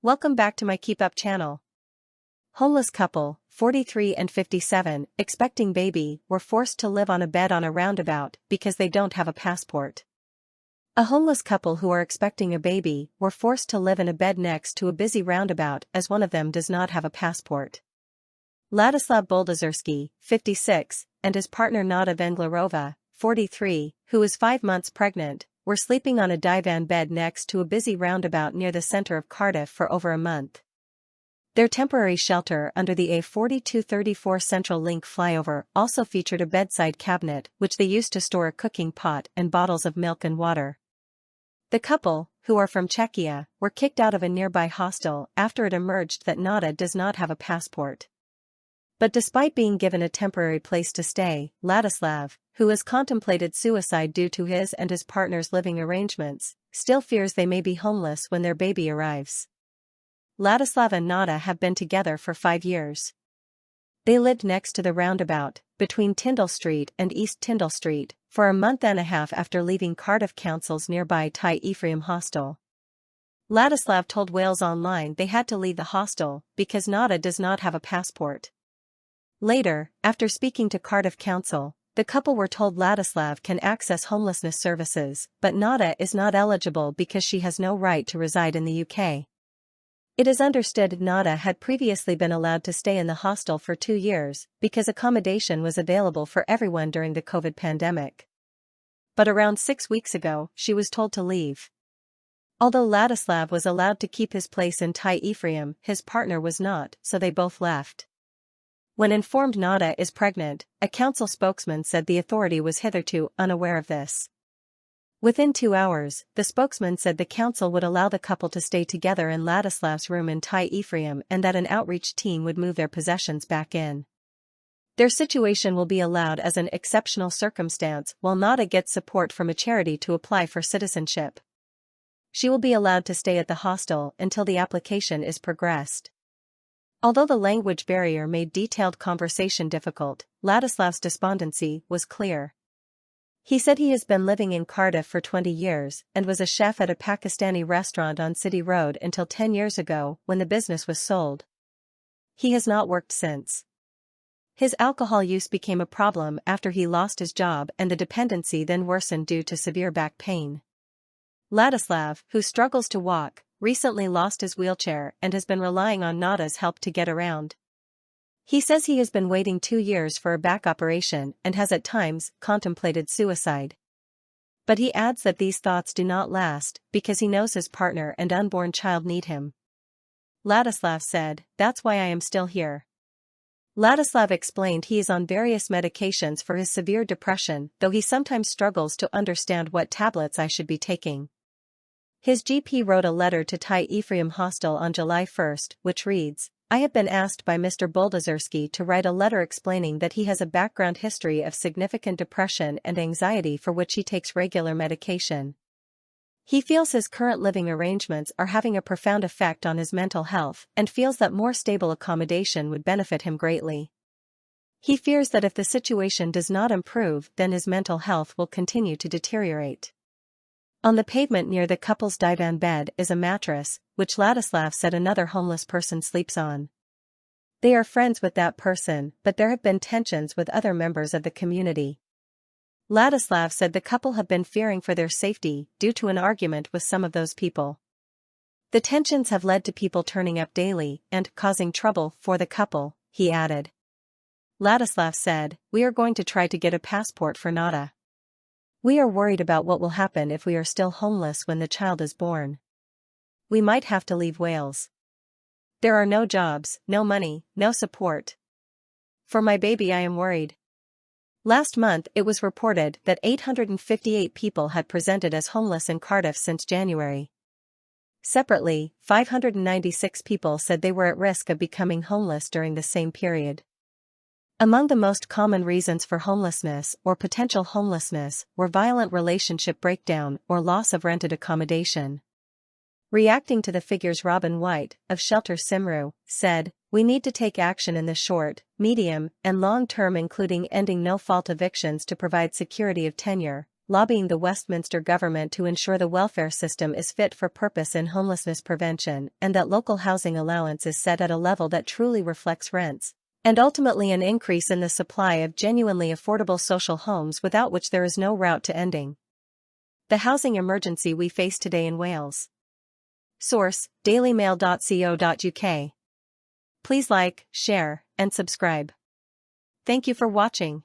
Welcome back to my Keep Up channel. Homeless couple, 43 and 57, expecting baby, were forced to live on a bed on a roundabout because they don't have a passport. A homeless couple who are expecting a baby were forced to live in a bed next to a busy roundabout as one of them does not have a passport. Ladislav Boldazerski, 56, and his partner Nada Venglarova, 43, who is 5 months pregnant, were sleeping on a divan bed next to a busy roundabout near the center of Cardiff for over a month. Their temporary shelter under the A4234 Central Link flyover also featured a bedside cabinet which they used to store a cooking pot and bottles of milk and water. The couple, who are from Czechia, were kicked out of a nearby hostel after it emerged that Nada does not have a passport. But despite being given a temporary place to stay, Ladislav, who has contemplated suicide due to his and his partner's living arrangements, still fears they may be homeless when their baby arrives. Ladislav and Nada have been together for 5 years. They lived next to the roundabout, between Tyndall Street and East Tyndall Street, for a month and a half after leaving Cardiff Council's nearby Tai Ephraim hostel. Ladislav told Wales Online they had to leave the hostel because Nada does not have a passport. Later, after speaking to Cardiff Council, the couple were told Ladislav can access homelessness services, but Nada is not eligible because she has no right to reside in the UK. It is understood Nada had previously been allowed to stay in the hostel for 2 years because accommodation was available for everyone during the COVID pandemic. But around 6 weeks ago, she was told to leave. Although Ladislav was allowed to keep his place in Tai Ephraim, his partner was not, so they both left. When informed Nada is pregnant, a council spokesman said the authority was hitherto unaware of this. Within 2 hours, the spokesman said the council would allow the couple to stay together in Ladislav's room in Tai Ephraim and that an outreach team would move their possessions back in. Their situation will be allowed as an exceptional circumstance while Nada gets support from a charity to apply for citizenship. She will be allowed to stay at the hostel until the application is progressed. Although the language barrier made detailed conversation difficult, Ladislav's despondency was clear. He said he has been living in Cardiff for 20 years and was a chef at a Pakistani restaurant on City Road until 10 years ago when the business was sold. He has not worked since. His alcohol use became a problem after he lost his job and the dependency then worsened due to severe back pain. Ladislav, who struggles to walk, recently lost his wheelchair and has been relying on Nada's help to get around. He says he has been waiting 2 years for a back operation and has at times contemplated suicide. But he adds that these thoughts do not last because he knows his partner and unborn child need him. Ladislav said, "That's why I am still here." Ladislav explained he is on various medications for his severe depression, though he sometimes struggles to understand what tablets I should be taking. His GP wrote a letter to Tai Ephraim Hostel on July 1, which reads, "I have been asked by Mr. Boldazerski to write a letter explaining that he has a background history of significant depression and anxiety for which he takes regular medication. He feels his current living arrangements are having a profound effect on his mental health and feels that more stable accommodation would benefit him greatly. He fears that if the situation does not improve then his mental health will continue to deteriorate." On the pavement near the couple's divan bed is a mattress, which Ladislav said another homeless person sleeps on. They are friends with that person, but there have been tensions with other members of the community. Ladislav said the couple have been fearing for their safety due to an argument with some of those people. The tensions have led to people turning up daily and causing trouble for the couple, he added. Ladislav said, "We are going to try to get a passport for Nada. We are worried about what will happen if we are still homeless when the child is born. We might have to leave Wales. There are no jobs, no money, no support. For my baby I am worried." Last month it was reported that 858 people had presented as homeless in Cardiff since January. Separately, 596 people said they were at risk of becoming homeless during the same period. Among the most common reasons for homelessness or potential homelessness were violent relationship breakdown or loss of rented accommodation. Reacting to the figures, Robin White, of Shelter Cymru, said, "We need to take action in the short, medium, and long term, including ending no-fault evictions to provide security of tenure, lobbying the Westminster government to ensure the welfare system is fit for purpose in homelessness prevention and that local housing allowance is set at a level that truly reflects rents, and ultimately an increase in the supply of genuinely affordable social homes without which there is no route to ending the housing emergency we face today in Wales. Source: dailymail.co.uk. Please like, share, and subscribe. Thank you for watching.